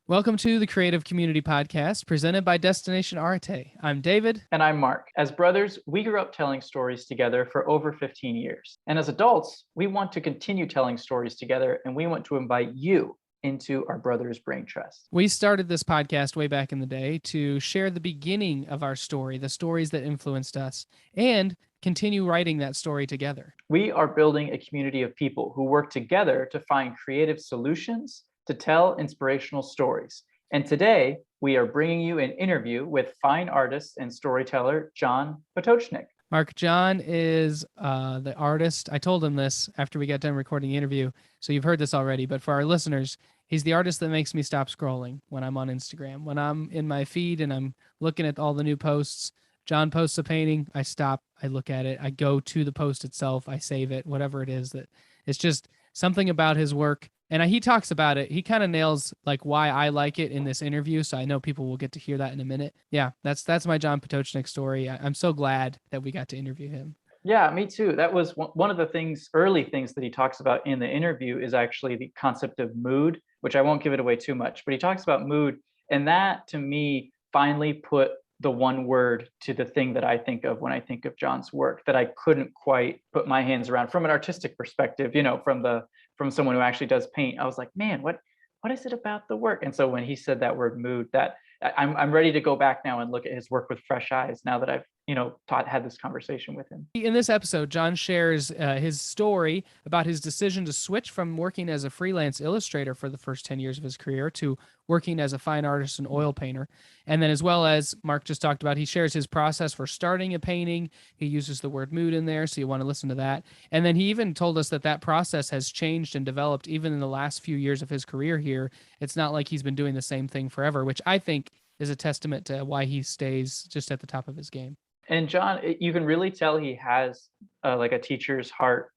Welcome to the Creative Community Podcast presented by Destination Arte. I'm David. And I'm Mark. As brothers, we grew up telling stories together for over 15 years. And as adults, we want to continue telling stories together, and we want to invite you into our Brothers Brain Trust. We started this podcast way back in the day to share the beginning of our story, the stories that influenced us, and continue writing that story together. We are building a community of people who work together to find creative solutions to tell inspirational stories. And today, we are bringing you an interview with fine artist and storyteller, John Pototschnik. Mark, John is the artist. I told him this after we got done recording the interview, so you've heard this already, but for our listeners, he's the artist that makes me stop scrolling when I'm on Instagram. When I'm in my feed and I'm looking at all the new posts, John posts a painting, I stop, I look at it, I go to the post itself, I save it, whatever it is. That it's just something about his work. And he talks about it. He kind of nails like why I like it in this interview. So I know people will get to hear that in a minute. Yeah, that's my John Pototschnik story. I'm so glad that we got to interview him. Yeah, me too. That was one of the early things that he talks about in the interview is actually the concept of mood, which I won't give it away too much, but he talks about mood. And that to me finally put the one word to the thing that I think of when I think of John's work that I couldn't quite put my hands around from an artistic perspective, from someone who actually does paint. I was like, man, what is it about the work? And so when he said that word mood, that I'm ready to go back now and look at his work with fresh eyes now that I've had this conversation with him. In this episode, John shares his story about his decision to switch from working as a freelance illustrator for the first 10 years of his career to working as a fine artist and oil painter. And then, as well as Mark just talked about, he shares his process for starting a painting. He uses the word mood in there, so you want to listen to that. And then he even told us that process has changed and developed even in the last few years of his career here. It's not like he's been doing the same thing forever, which I think is a testament to why he stays just at the top of his game. And John, you can really tell he has like a teacher's heart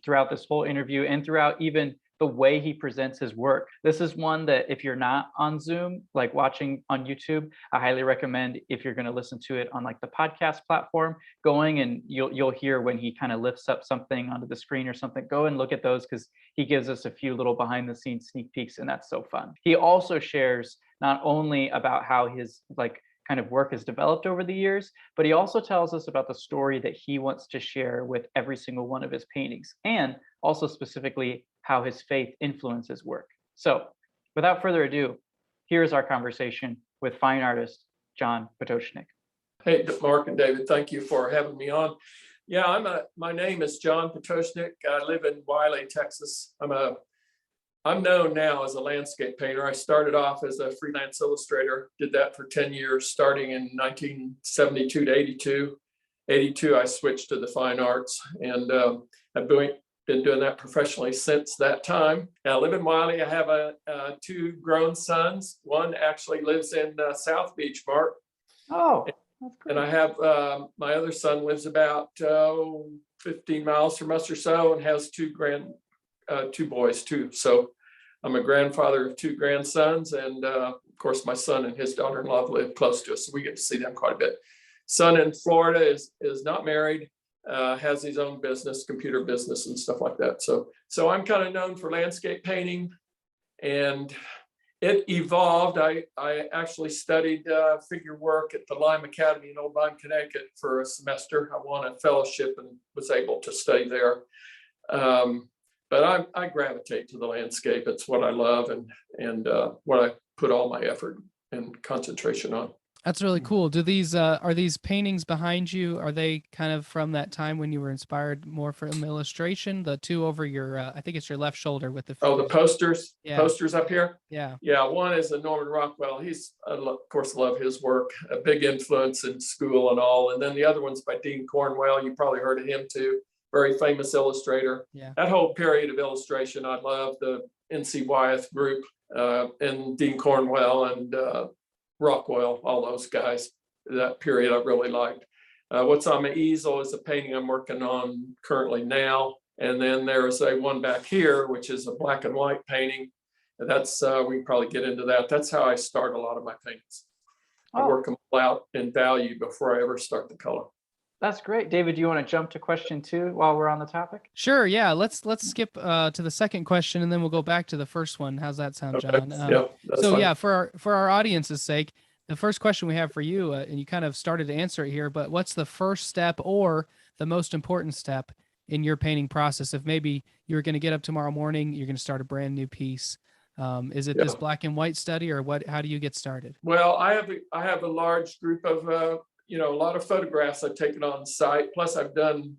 throughout this whole interview and throughout even the way he presents his work. This is one that if you're not on Zoom, like watching on YouTube, I highly recommend if you're going to listen to it on like the podcast platform, going and you'll hear when he kind of lifts up something onto the screen or something. Go and look at those because he gives us a few little behind the scenes sneak peeks, and that's so fun. He also shares not only about how his kind of work has developed over the years, but he also tells us about the story that he wants to share with every single one of his paintings, and also specifically how his faith influences work. So without further ado, here's our conversation with fine artist John Pototschnik. Hey, Mark and David, thank you for having me on. Yeah, my name is John Pototschnik. I live in Wiley, Texas. I'm known now as a landscape painter. I started off as a freelance illustrator, did that for 10 years, starting in 1972 to 82. 82, I switched to the fine arts, and I've been doing that professionally since that time. I live in Wiley. I have two grown sons. One actually lives in South Beach, Mark. Oh, that's great. And I have my other son lives about 15 miles from us or so, and has two boys too. So I'm a grandfather of two grandsons, and of course my son and his daughter-in-law live close to us, so we get to see them quite a bit. Son in Florida is not married, has his own business, computer business and stuff like that. So I'm kind of known for landscape painting, and it evolved. I actually studied figure work at the Lime Academy in Old Lyme, Connecticut for a semester. I won a fellowship and was able to study there. But I gravitate to the landscape. It's what I love and what I put all my effort and concentration on. That's really cool. Do these are these paintings behind you? Are they kind of from that time when you were inspired more from illustration? The two over your, I think it's your left shoulder with the figures. Oh, the posters. Yeah. Posters up here. Yeah. One is a Norman Rockwell. I of course love his work. A big influence in school and all. And then the other one's by Dean Cornwell. You probably heard of him too. Very famous illustrator. Yeah. That whole period of illustration, I love the N.C. Wyeth group and Dean Cornwell and Rockwell, all those guys. That period I really liked. What's on my easel is a painting I'm working on currently now. And then there's one back here, which is a black and white painting. And that's, we can probably get into that. That's how I start a lot of my paintings. I work them all out in value before I ever start the color. That's great. David, do you want to jump to question 2 while we're on the topic? Sure. Yeah. Let's skip to the second question, and then we'll go back to the first one. How's that sound, Okay. John? Yeah, that's So fine. yeah, for our audience's sake, the first question we have for you, and you kind of started to answer it here, but what's the first step or the most important step in your painting process? If maybe you're going to get up tomorrow morning, you're going to start a brand new piece. Is it this black and white study, or what? How do you get started? Well, I have a large group of a lot of photographs I've taken on site. Plus, I've done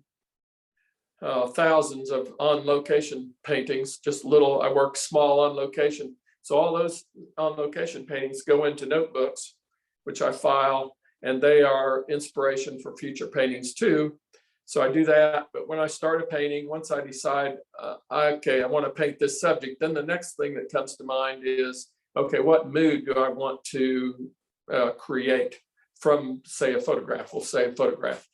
thousands of on location paintings. Just little. I work small on location, so all those on location paintings go into notebooks, which I file, and they are inspiration for future paintings too. So I do that. But when I start a painting, once I decide, okay, I want to paint this subject, then the next thing that comes to mind is, okay, what mood do I want to create from, say, a photograph? We'll say a photograph.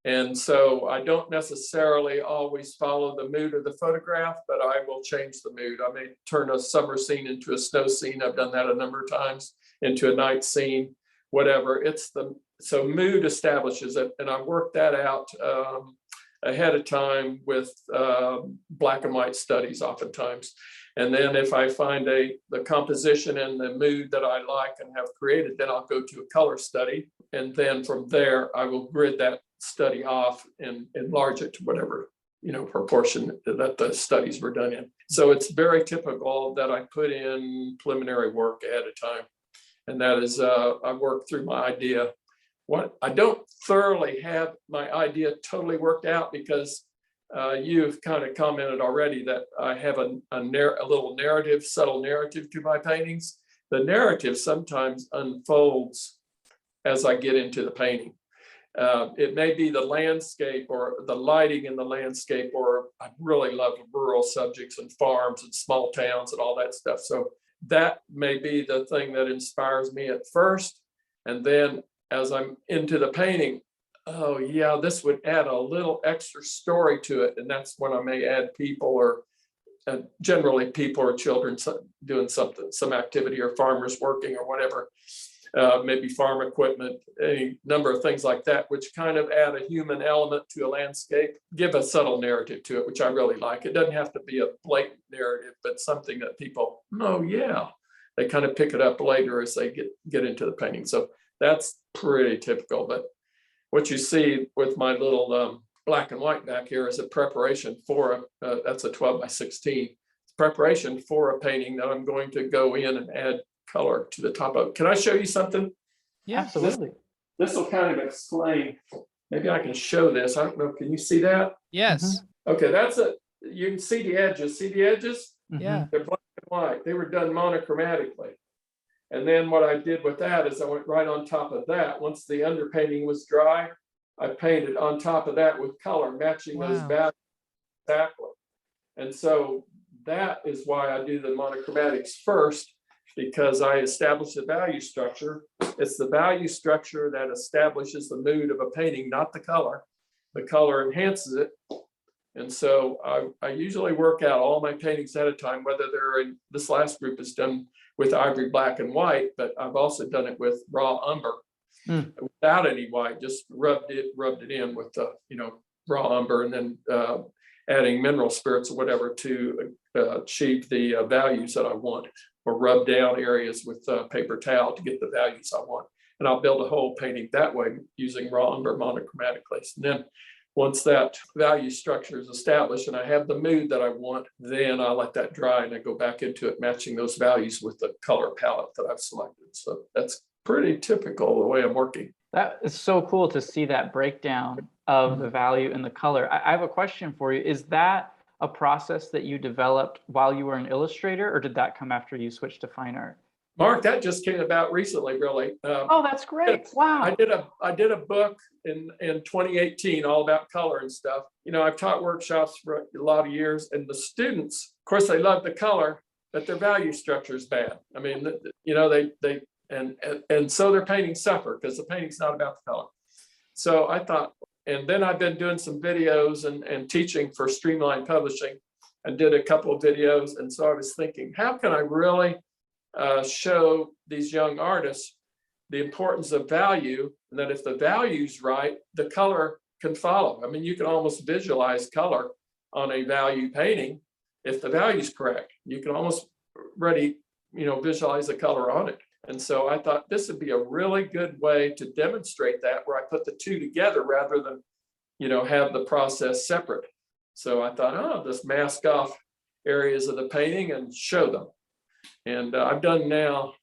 And so I don't necessarily always follow the mood of the photograph, but I will change the mood. I may turn a summer scene into a snow scene. I've done that a number of times, into a night scene, whatever. So mood establishes it, and I work that out ahead of time with black and white studies oftentimes. And then if I find the composition and the mood that I like and have created, then I'll go to a color study. And then from there, I will grid that study off and enlarge it to whatever proportion that the studies were done in. So it's very typical that I put in preliminary work ahead of time. And that is, I work through my idea. What I don't thoroughly have my idea totally worked out, because you've kind of commented already that I have a little narrative, subtle narrative to my paintings. The narrative sometimes unfolds as I get into the painting. It may be the landscape or the lighting in the landscape, or I really love rural subjects and farms and small towns and all that stuff. So that may be the thing that inspires me at first. And then as I'm into the painting, oh yeah, this would add a little extra story to it. And that's when I may add people, or generally people or children doing something, some activity, or farmers working or whatever. Maybe farm equipment, any number of things like that, which kind of add a human element to a landscape, give a subtle narrative to it, which I really like. It doesn't have to be a blatant narrative, but something that people, oh yeah, they kind of pick it up later as they get into the painting. So that's pretty typical. But what you see with my little black and white back here is a preparation for that's a 12 by 16. It's preparation for a painting that I'm going to go in and add color to the top of it. Can I show you something? Yeah, absolutely. This will kind of explain. Maybe I can show this. I don't know. Can you see that? Yes. Okay, that's it. You can see the edges. See the edges? Yeah. They're black and white. They were done monochromatically. And then what I did with that is I went right on top of that. Once the underpainting was dry, I painted on top of that with color, matching those values exactly. And so that is why I do the monochromatics first, because I establish the value structure. It's the value structure that establishes the mood of a painting, not the color. The color enhances it. And so I usually work out all my paintings at a time, whether they're in, this last group is done with ivory black and white, but I've also done it with raw umber without any white, just rubbed it in with raw umber, and then adding mineral spirits or whatever to achieve the values that I want, or rub down areas with paper towel to get the values I want. And I'll build a whole painting that way using raw umber monochromatically. And then once that value structure is established and I have the mood that I want, then I let that dry and I go back into it, matching those values with the color palette that I've selected. So that's pretty typical the way I'm working. That is so cool to see that breakdown of the value and the color. I have a question for you. Is that a process that you developed while you were an illustrator, or did that come after you switched to fine art? Mark, that just came about recently, really. Oh, that's great. Wow. I did a book in 2018 all about color and stuff. I've taught workshops for a lot of years, and the students, of course, they love the color, but their value structure is bad. I mean, and so their paintings suffer because the painting's not about the color. So I thought, and then I've been doing some videos and teaching for Streamline Publishing, and did a couple of videos. And so I was thinking, how can I really show these young artists the importance of value, and that if the value's right, the color can follow. I mean, you can almost visualize color on a value painting. If the value's correct, you can almost already, visualize the color on it. And so I thought this would be a really good way to demonstrate that, where I put the two together rather than, have the process separate. So I thought, just mask off areas of the painting and show them. And I've done now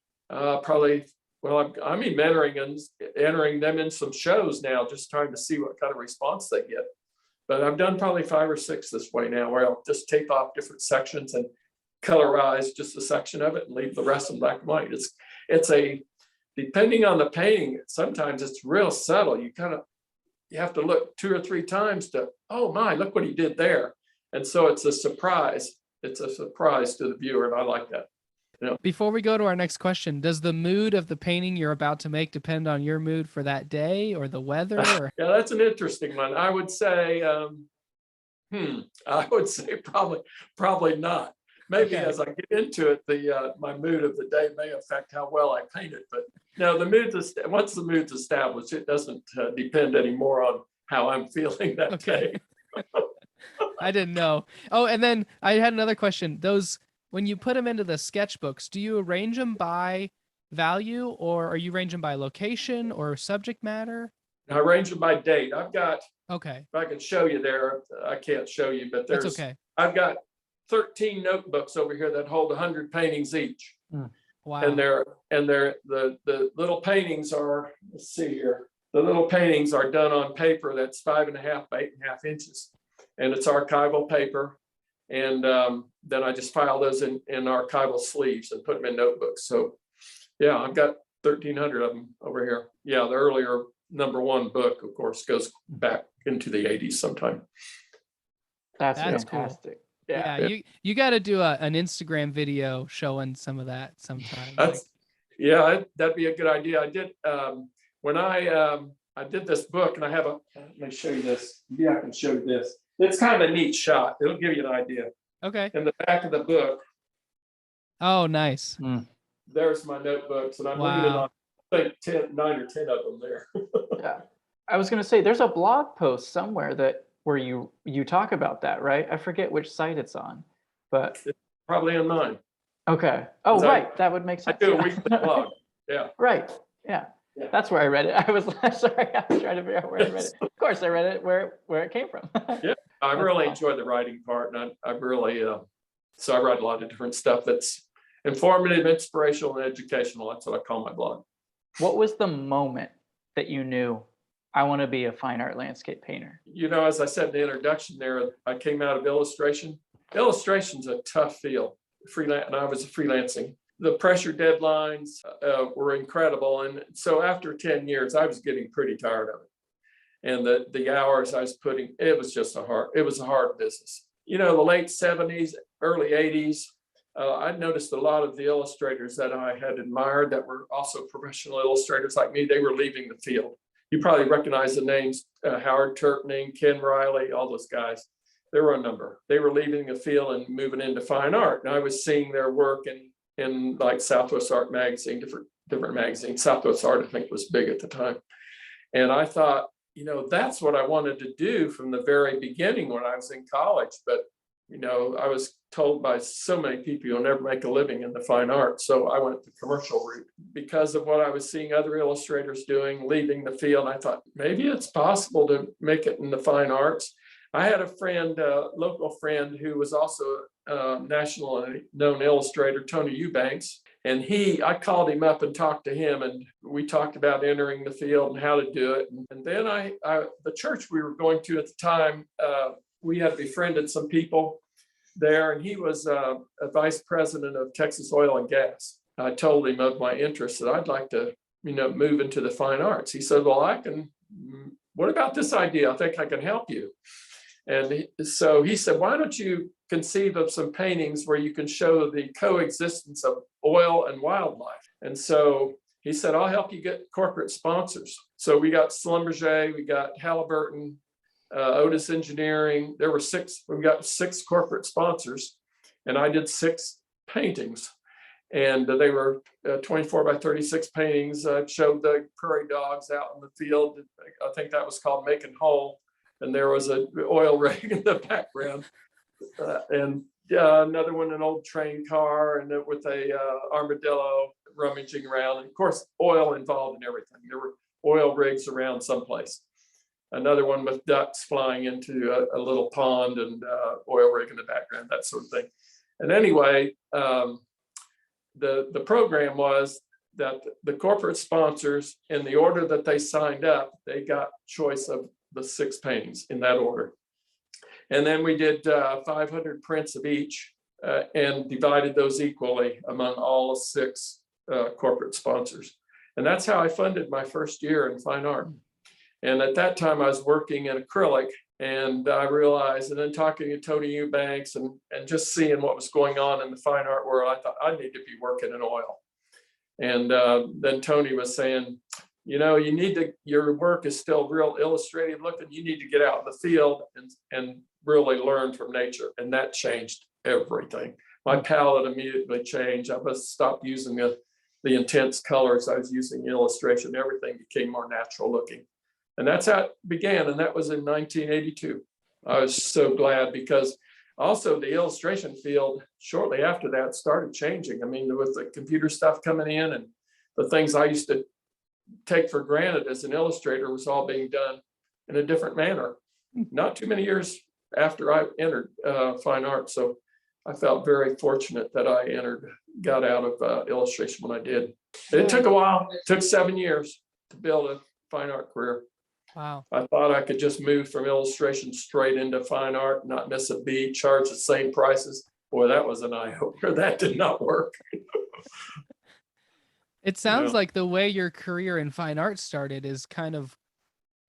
I'm even entering them in some shows now, just trying to see what kind of response they get. But I've done probably 5 or 6 this way now, where I'll just tape off different sections and colorize just a section of it and leave the rest in black and white. Depending on the painting, sometimes it's real subtle. You have to look 2 or 3 times to, oh my, look what he did there. And so it's a surprise. It's a surprise to the viewer, and I like that. Before we go to our next question, does the mood of the painting you're about to make depend on your mood for that day or the weather? Or? Yeah, that's an interesting one. I would say, probably not. Maybe as I get into it, my mood of the day may affect how well I paint it. But no, once the mood's established, it doesn't depend anymore on how I'm feeling that day. I didn't know. Oh, and then I had another question. When you put them into the sketchbooks, do you arrange them by value, or are you arrange them by location or subject matter? I arrange them by date. I've got, okay. If I can show you there, I can't show you, but That's okay. I've got 13 notebooks over here that hold 100 paintings each. Wow. And the little paintings are, let's see here. The little paintings are done on paper that's 5.5 by 8.5 inches. And it's archival paper. And then I just file those in archival sleeves and put them in notebooks. So yeah, I've got 1,300 of them over here. Yeah, the earlier #1 book, of course, goes back into the 80s sometime. That's Cool. fantastic. Yeah, you got to do an Instagram video showing some of that sometime. That'd be a good idea. I did when I did this book, and I have let me show you this. Maybe I can show you this. It's kind of a neat shot. It'll give you an idea. Okay. In the back of the book. Oh, nice. There's my notebooks, and I'm leaving on, I think 9 or 10 of them there. Yeah, I was going to say there's a blog post somewhere where you talk about that, right? I forget which site it's on, but it's probably on mine. Okay. Oh, right. That would make sense. I do a weekly blog. Yeah. Right. Yeah. That's where I read it. I was sorry. I was trying to figure out where I read it. Of course, I read it where it came from. Yeah, I really enjoy the writing part, and I really so I write a lot of different stuff that's informative, inspirational, and educational. That's what I call my blog. What was the moment that you knew I want to be a fine art landscape painter? As I said in the introduction there, I came out of illustration. Illustration's a tough field, and I was freelancing. The pressure deadlines were incredible. And so after 10 years, I was getting pretty tired of it. And the hours I was putting, it was a hard business. The late 70s, early 80s, I noticed a lot of the illustrators that I had admired that were also professional illustrators like me, they were leaving the field. You probably recognize the names, Howard Turkning, Ken Riley, all those guys. There were a number. They were leaving the field and moving into fine art. And I was seeing their work in like Southwest Art magazine, different magazines. Southwest Art, I think, was big at the time. And I thought, that's what I wanted to do from the very beginning when I was in college. But, I was told by so many people, you'll never make a living in the fine arts. So I went the commercial route because of what I was seeing other illustrators doing, leaving the field. I thought maybe it's possible to make it in the fine arts. I had a friend, local friend, who was also a national known illustrator, Tony Eubanks. And I called him up and talked to him, and we talked about entering the field and how to do it. And then the church we were going to at the time, we had befriended some people there, and he was a vice president of Texas Oil and Gas. I told him of my interest, that I'd like to, move into the fine arts. He said, well, what about this idea? I think I can help you. And so he said, why don't you conceive of some paintings where you can show the coexistence of oil and wildlife? And so he said, I'll help you get corporate sponsors. So we got Schlumberger, we got Halliburton, Otis Engineering. We got 6 corporate sponsors, and I did 6 paintings. And they were 24 by 36 paintings. Showed the prairie dogs out in the field. I think that was called Making Home. And there was an oil rig in the background. And another one, an old train car, and with a armadillo rummaging around. And of course, oil involved in everything. There were oil rigs around someplace. Another one with ducks flying into a little pond, and oil rig in the background, that sort of thing. And anyway, the program was that the corporate sponsors, in the order that they signed up, they got choice of the 6 paintings in that order. And then we did 500 prints of each and divided those equally among all 6 corporate sponsors. And that's how I funded my first year in fine art. And at that time I was working in acrylic, and I realized, and then talking to Tony Eubanks and just seeing what was going on in the fine art world, I thought I need to be working in oil. And then Tony was saying, you know, you need to, your work is still real illustrative looking. You need to get out in the field and really learn from nature. And that changed everything. My palette immediately changed. I stopped using the intense colors I was using in illustration. Everything became more natural looking. And that's how it began. And that was in 1982. I was so glad, because also the illustration field shortly after that started changing. I mean, with the computer stuff coming in, and the things I used to take for granted as an illustrator was all being done in a different manner. Not too many years after I entered fine art. So I felt very fortunate that I got out of illustration when I did. It took a while. It took 7 years to build a fine art career. Wow. I thought I could just move from illustration straight into fine art, not miss a beat, charge the same prices. Boy, that was an eye-opener. That did not work. It sounds like the way your career in fine art started is kind of,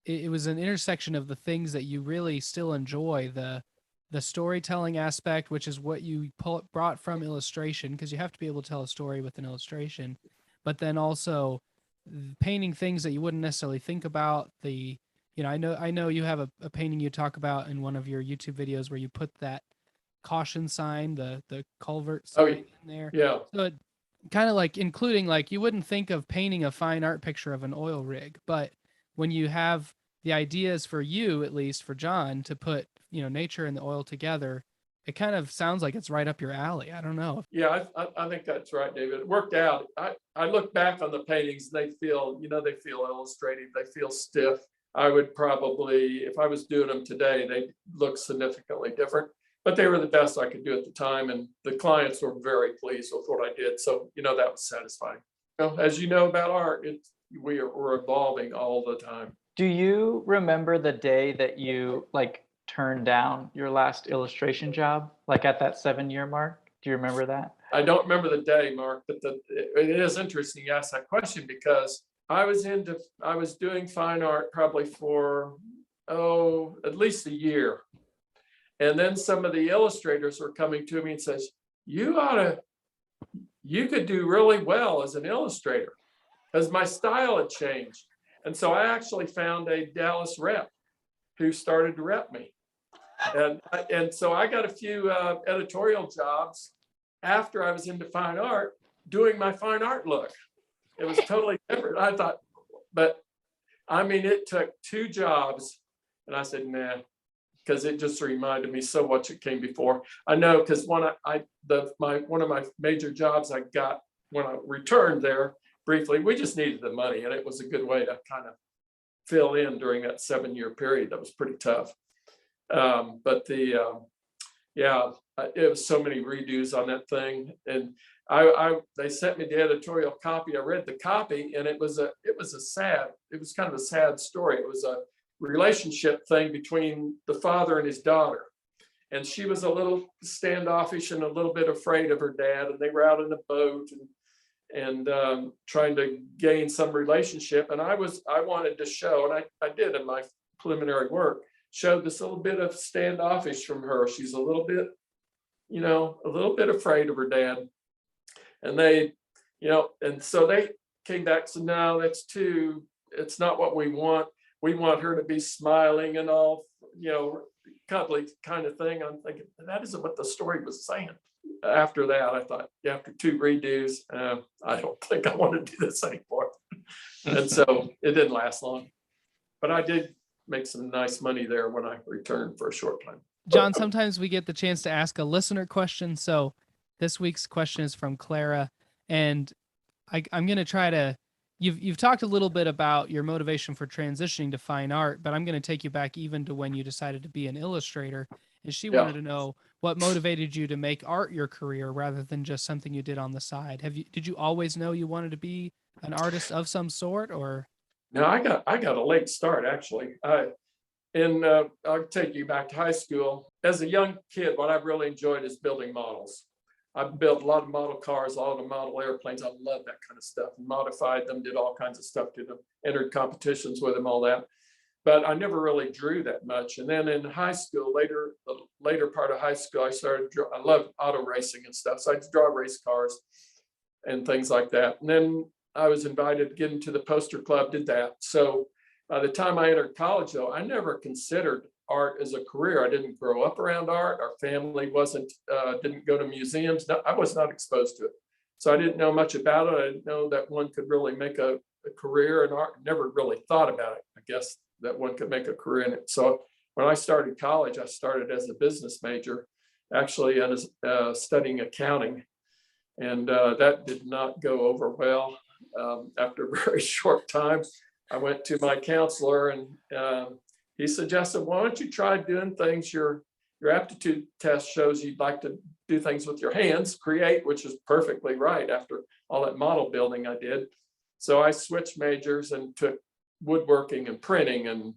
it was an intersection of the things that you really still enjoy, the storytelling aspect, which is what you brought from illustration, because you have to be able to tell a story with an illustration, but then also painting things that you wouldn't necessarily think about. I know you have a painting you talk about in one of your YouTube videos where you put that caution sign, the culvert sign in there. Yeah. So it kind of like including, like, you wouldn't think of painting a fine art picture of an oil rig, but when you have the ideas, for you, at least for John, to put, nature and the oil together, it kind of sounds like it's right up your alley. I don't know. Yeah, I think that's right, David. It worked out. I look back on the paintings, they feel illustrative, they feel stiff. I would probably, if I was doing them today, they'd look significantly different, but they were the best I could do at the time. And the clients were very pleased with what I did. So, that was satisfying. As you know about art, we're evolving all the time. Do you remember the day that you turned down your last illustration job, at that 7-year mark? Do you remember that? I don't remember the day, Mark, but it is interesting you asked that question, because I was doing fine art probably for, at least a year. And then some of the illustrators were coming to me and says, you could do really well as an illustrator, because my style had changed. And so I actually found a Dallas rep who started to rep me. And so I got a few editorial jobs after I was into fine art, doing my fine art look. It was totally different. I thought, but I mean, it took 2 jobs, and I said, nah, because it just reminded me so much it came before. I know, because one of my major jobs I got when I returned there briefly, we just needed the money, and it was a good way to kind of fill in during that 7-year period. That was pretty tough. But it was so many redos on that thing, and they sent me the editorial copy. I read the copy, and it was kind of a sad story. It was a relationship thing between the father and his daughter, and she was a little standoffish and a little bit afraid of her dad, and they were out in a boat and trying to gain some relationship. And I wanted to show, and I did in my preliminary work, showed this little bit of standoffish from her. She's a little bit afraid of her dad. And and so they came back and said, no, it's not what we want. We want her to be smiling and all, cuddly kind of thing. I'm thinking, that isn't what the story was saying. after that, I thought, after 2 redos, I don't think I want to do this anymore. And so it didn't last long. But I did make some nice money there when I returned for a short time. John, sometimes we get the chance to ask a listener question. So this week's question is from Clara, and I'm going to try to, you've talked a little bit about your motivation for transitioning to fine art, but I'm going to take you back even to when you decided to be an illustrator. And she wanted to know what motivated you to make art your career rather than just something you did on the side. Did you always know you wanted to be an artist of some sort, or? No, I got a late start, actually. I'll take you back to high school. As a young kid, what I really enjoyed is building models. I built a lot of model cars, a lot of model airplanes. I love that kind of stuff. Modified them, did all kinds of stuff to them, entered competitions with them, all that. But I never really drew that much. And then in high school, the later part of high school, I loved auto racing and stuff. So I draw race cars and things like that. And then I was invited to get into the poster club, did that. So by the time I entered college, though, I never considered art as a career. I didn't grow up around art. Our family didn't go to museums. No, I was not exposed to it. So I didn't know much about it. I didn't know that one could really make a career in art. Never really thought about it, I guess, that one could make a career in it. So when I started college, I started as a business major, actually, and studying accounting. And that did not go over well. After a very short time, I went to my counselor, and he suggested, why don't you try doing things? Your aptitude test shows you'd like to do things with your hands, create, which is perfectly right after all that model building I did. So I switched majors and took woodworking and printing and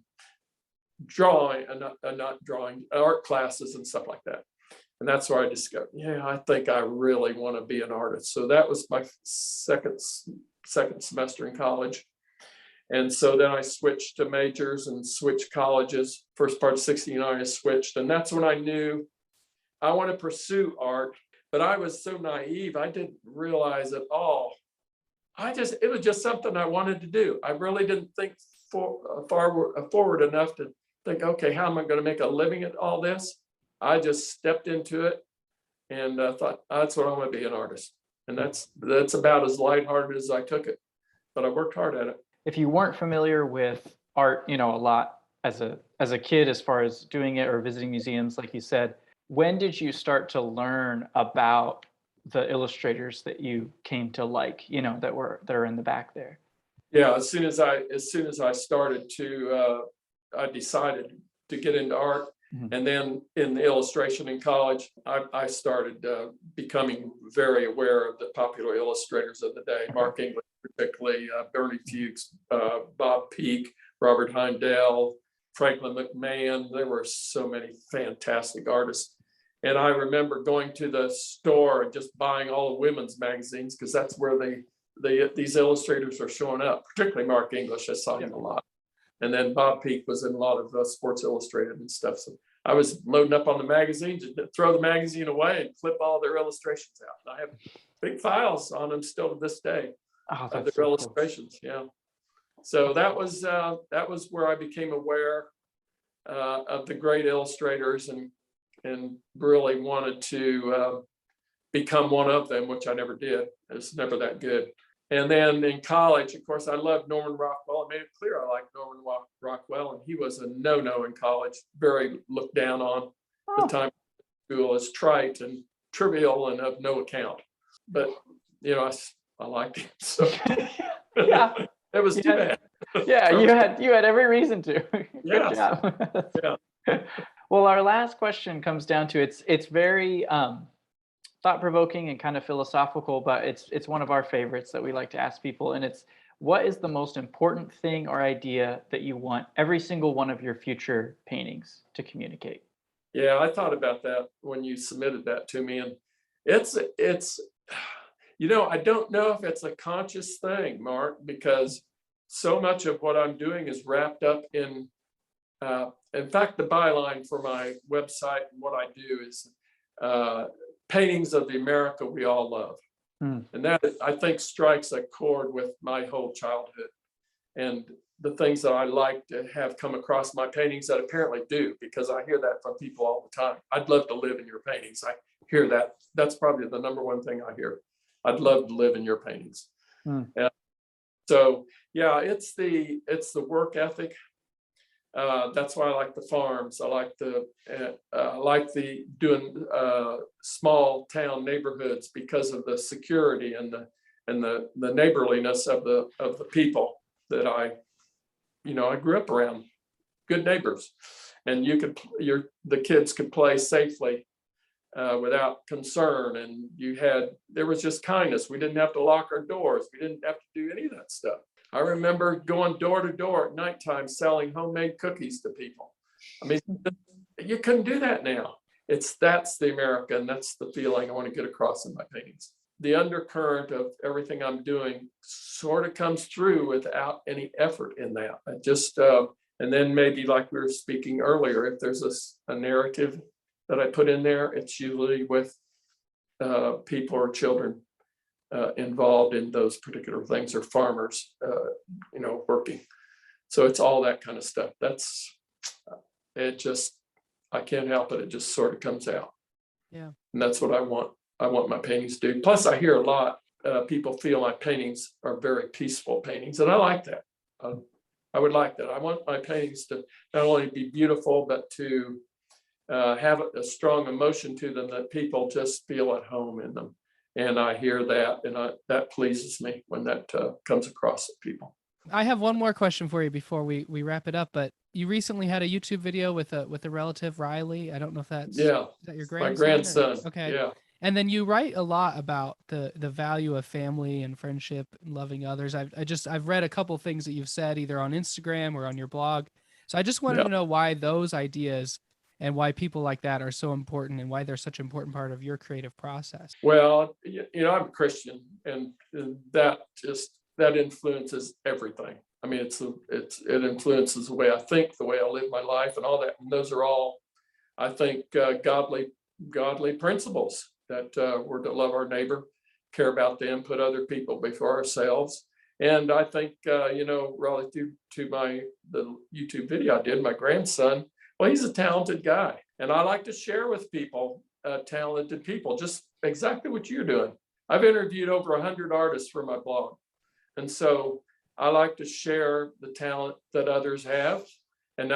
drawing, and not drawing, art classes and stuff like that. And that's where I discovered, I think I really want to be an artist. So that was my second semester in college. And so then I switched to majors and switched colleges. First part of 69, I switched. And that's when I knew I want to pursue art. But I was so naive, I didn't realize at all. It was just something I wanted to do. I really didn't think forward enough to think, okay, how am I going to make a living at all this? I just stepped into it and thought, that's what I want to be, an artist. And that's about as lighthearted as I took it. But I worked hard at it. If you weren't familiar with art, a lot as a kid, as far as doing it or visiting museums, like you said, when did you start to learn about the illustrators that you came to like, that are in the back there? Yeah, as soon as I started to, I decided to get into art. Mm-hmm. And then in the illustration in college, I started becoming very aware of the popular illustrators of the day, Mark English, particularly Bernie Fuchs, Bob Peak, Robert Heindel, Franklin McMahon. There were so many fantastic artists. And I remember going to the store and just buying all the women's magazines, because that's where these illustrators are showing up, particularly Mark English. I saw him a lot. And then Bob Peak was in a lot of Sports Illustrated and stuff. So I was loading up on the magazines and throw the magazine away and flip all their illustrations out. And I have big files on them still to this day. Oh, of their illustrations. Cool. Yeah. So that was where I became aware of the great illustrators and really wanted to become one of them, which I never did. It's never that good. And then in college, of course, I loved Norman Rockwell. I made it clear I liked Norman Rockwell, and he was a no-no in college, very looked down on the time school as trite and trivial and of no account. But, I liked him. So yeah, it was too bad. Yeah, you had every reason to. Good job. Yeah. Well, our last question comes down to it's very thought-provoking and kind of philosophical, but it's one of our favorites that we like to ask people, and it's, what is the most important thing or idea that you want every single one of your future paintings to communicate? Yeah, I thought about that when you submitted that to me, and it's I don't know if it's a conscious thing, Mark, because so much of what I'm doing is wrapped up in fact, the byline for my website and what I do is paintings of the America we all love. And that, I think, strikes a chord with my whole childhood and the things that I like to have come across my paintings that apparently do, because I hear that from people all the time. I'd love to live in your paintings. hear that. That's probably the number one thing I hear. I'd love to live in your paintings. And so, yeah, it's the work ethic. That's why I like the farms. I like the doing small town neighborhoods because of the security and the neighborliness of the people that I grew up around. Good neighbors, and the kids could play safely without concern, and there was just kindness. We didn't have to lock our doors. We didn't have to do any of that stuff. I remember going door to door at nighttime selling homemade cookies to people. I mean, you couldn't do that now. That's the America, and that's the feeling I want to get across in my paintings. The undercurrent of everything I'm doing sort of comes through without any effort in that. I just and then maybe like we were speaking earlier, if there's a narrative that I put in there, it's usually with people or children involved in those particular things, or farmers, working. So it's all that kind of stuff. I can't help it. It just sort of comes out. Yeah. And that's what I want. I want my paintings to do. Plus, I hear a lot, people feel my paintings are very peaceful paintings, and I like that. I would like that. I want my paintings to not only be beautiful, but to have a strong emotion to them that people just feel at home in them. And I hear that, and that pleases me when that comes across at people. I have one more question for you before we wrap it up. But you recently had a YouTube video with a relative, Riley. I don't know if that's is that your grandson? My grandson. Okay. Yeah. And then you write a lot about the value of family and friendship and loving others. I've read a couple things that you've said either on Instagram or on your blog. So I just wanted to know why those ideas and why people like that are so important, and why they're such an important part of your creative process. Well, I'm a Christian, and that influences everything. I mean, it influences the way I think, the way I live my life, and all that. And those are all, I think, godly principles that we're to love our neighbor, care about them, put other people before ourselves. And I think, relative to the YouTube video I did, my grandson, well, he's a talented guy. And I like to share with people, talented people, just exactly what you're doing. I've interviewed over 100 artists for my blog. And so I like to share the talent that others have, and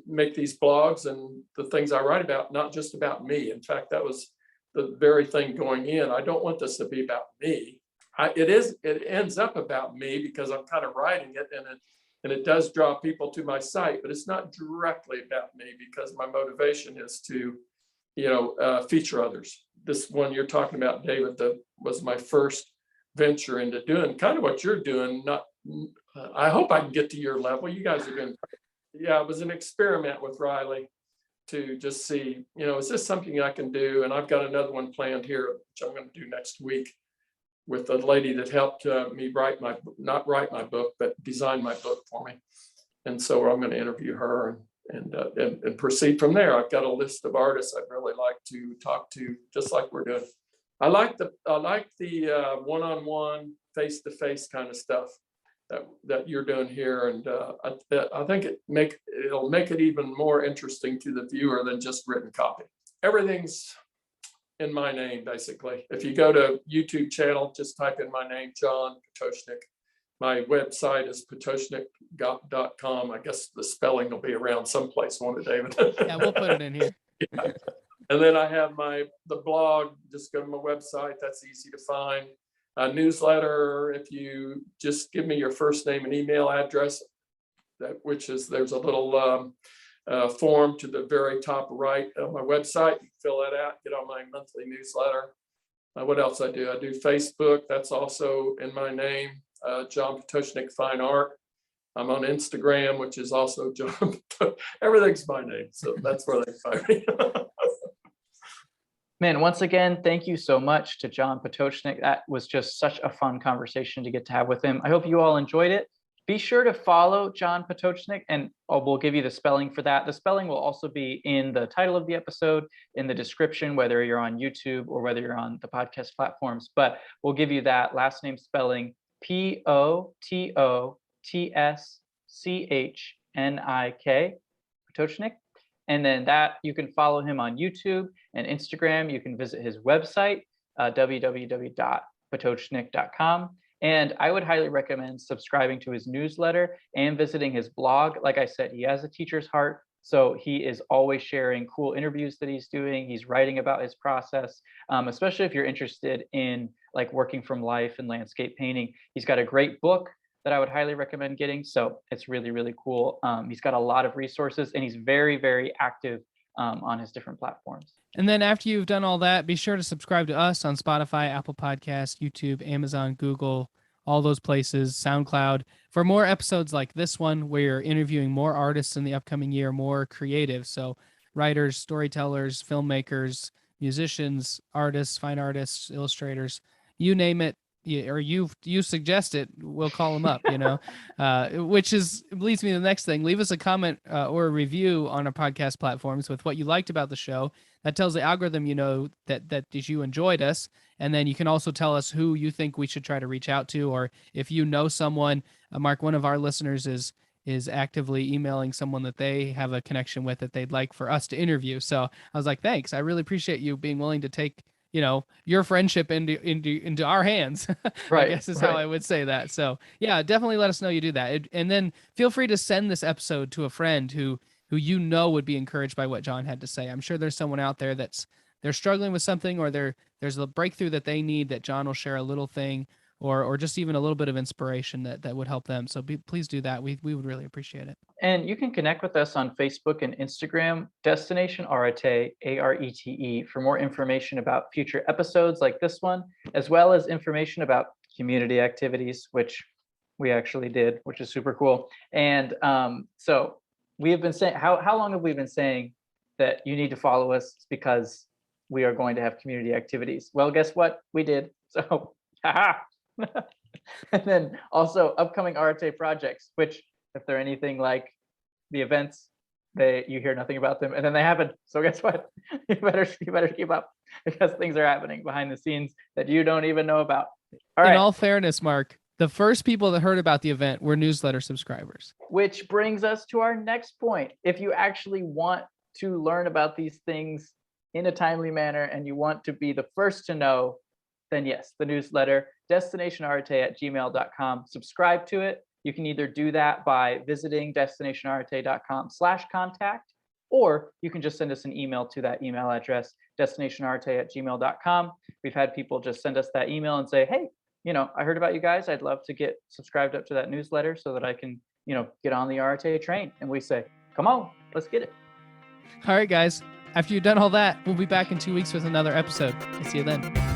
make these blogs and the things I write about, not just about me. In fact, that was the very thing going in. I don't want this to be about me. It ends up about me because I'm kind of writing it, and it does draw people to my site, but it's not directly about me because my motivation is to, feature others. This one you're talking about, David, that was my first venture into doing kind of what you're doing. I hope I can get to your level. You guys are doing. Yeah, it was an experiment with Riley to just see, is this something I can do? And I've got another one planned here, which I'm going to do next week, with a lady that helped me not write my book, but design my book for me. And so I'm going to interview her and proceed from there. I've got a list of artists I'd really like to talk to, just like we're doing. I like the one-on-one, face-to-face kind of stuff that you're doing here, and I think it'll make it even more interesting to the viewer than just written copy. Everything's in my name, basically. If you go to YouTube channel, just type in my name, John Pototschnik. My website is pototschnik.com. I guess the spelling will be around someplace, won't it, David? Yeah, we'll put it in here. Yeah. And then I have the blog. Just go to my website. That's easy to find. A newsletter, if you just give me your first name and email address, there's a little form to the very top right of my website. You fill that out, get on my monthly newsletter. What else I do? I do Facebook. That's also in my name, John Pototschnik Fine Art. I'm on Instagram, which is also John. Everything's my name, so that's where they find me. Man, once again, thank you so much to John Pototschnik. That was just such a fun conversation to get to have with him. I hope you all enjoyed it. Be sure to follow John Pototschnik, and we'll give you the spelling for that. The spelling will also be in the title of the episode, in the description, whether you're on YouTube or whether you're on the podcast platforms. But we'll give you that last name spelling, Pototschnik, Pototschnik. And then that you can follow him on YouTube and Instagram. You can visit his website, www.pototschnik.com. And I would highly recommend subscribing to his newsletter and visiting his blog. Like I said, he has a teacher's heart. So he is always sharing cool interviews that he's doing. He's writing about his process, especially if you're interested in like working from life and landscape painting. He's got a great book that I would highly recommend getting. So it's really, really cool. He's got a lot of resources and he's very, very active on his different platforms. And then after you've done all that, be sure to subscribe to us on Spotify, Apple Podcasts, YouTube, Amazon, Google, all those places, SoundCloud, for more episodes like this one, where you're interviewing more artists in the upcoming year, more creative. So writers, storytellers, filmmakers, musicians, artists, fine artists, illustrators, you name it, you suggest it, we'll call them up, which leads me to the next thing. Leave us a comment or a review on our podcast platforms with what you liked about the show. That tells the algorithm, that you enjoyed us. And then you can also tell us who you think we should try to reach out to, or if you know someone. Mark, one of our listeners is actively emailing someone that they have a connection with that they'd like for us to interview. So I was like, thanks. I really appreciate you being willing to take your friendship into our hands. Right, I guess is how I would say that. So yeah, definitely let us know you do that. And then feel free to send this episode to a friend who would be encouraged by what John had to say. I'm sure there's someone out there they're struggling with something, or there's a breakthrough that they need that John will share a little thing, or just even a little bit of inspiration that would help them. So please do that. We would really appreciate it. And you can connect with us on Facebook and Instagram, Destination Arete, ARETE, for more information about future episodes like this one, as well as information about community activities, which we actually did, which is super cool. And so we have been saying, how long have we been saying that you need to follow us because we are going to have community activities? Well, guess what? We did. So, haha. And then also upcoming Arete projects, which if they're anything like the events, you hear nothing about them, and then they happen. So guess what? You better keep up, because things are happening behind the scenes that you don't even know about. All right. In all fairness, Mark, the first people that heard about the event were newsletter subscribers. Which brings us to our next point. If you actually want to learn about these things in a timely manner and you want to be the first to know, then yes, the newsletter, destinationarete@gmail.com. Subscribe to it. You can either do that by visiting destinationarete.com/contact, or you can just send us an email to that email address, destinationarete@gmail.com. We've had people just send us that email and say, hey, I heard about you guys. I'd love to get subscribed up to that newsletter so that I can, get on the Arete train. And we say, come on, let's get it. All right, guys. After you've done all that, we'll be back in 2 weeks with another episode. I'll see you then.